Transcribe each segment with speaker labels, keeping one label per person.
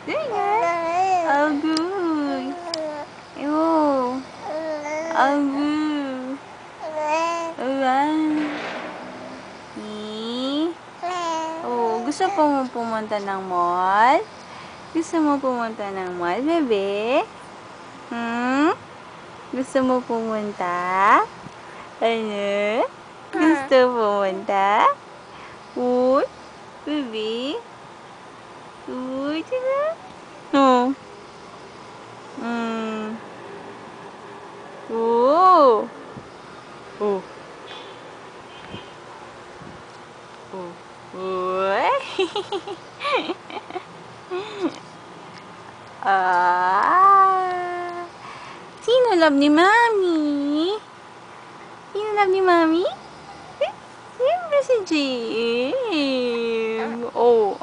Speaker 1: Ganyan. Agoy. Ew. Agoy. Ayan. Oh, gusto mo pumunta ng mall? Gusto mo pumunta ng mall, bebe? Gusto mo pumunta? Ano? Gusto pumunta? Uy, bebe? Uy, diba? No. Oh. Oh. Oh. Uy. Ah. Sino love ni Mami? Sino love ni Mami? Siyempre si Jim. Oh.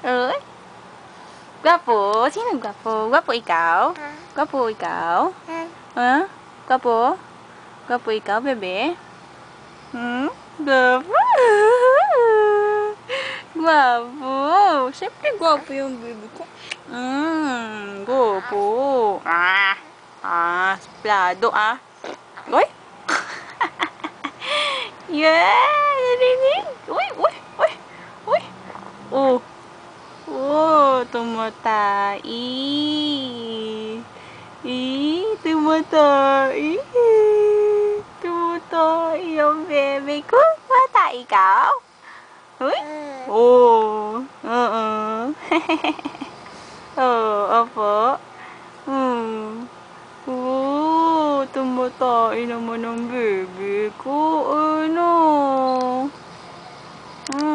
Speaker 1: Uy. Gwapo? Sino gwapo? Gwapo ikaw? Gwapo ikaw? Ha? Gwapo? Gwapo ikaw, bebe? Gwapo? Gwapo. Siyempre gwapo yung bebe ko. Gwapo. Suplado Uy! Yeah! Narinig? Uy! Oh! Oh! Tumatai! Tumatai! Tumatai yung bebe ko. Bata ikaw? Uy? Oh! Oh, opo. Oh, tumatai naman ang bebe ko. Ano?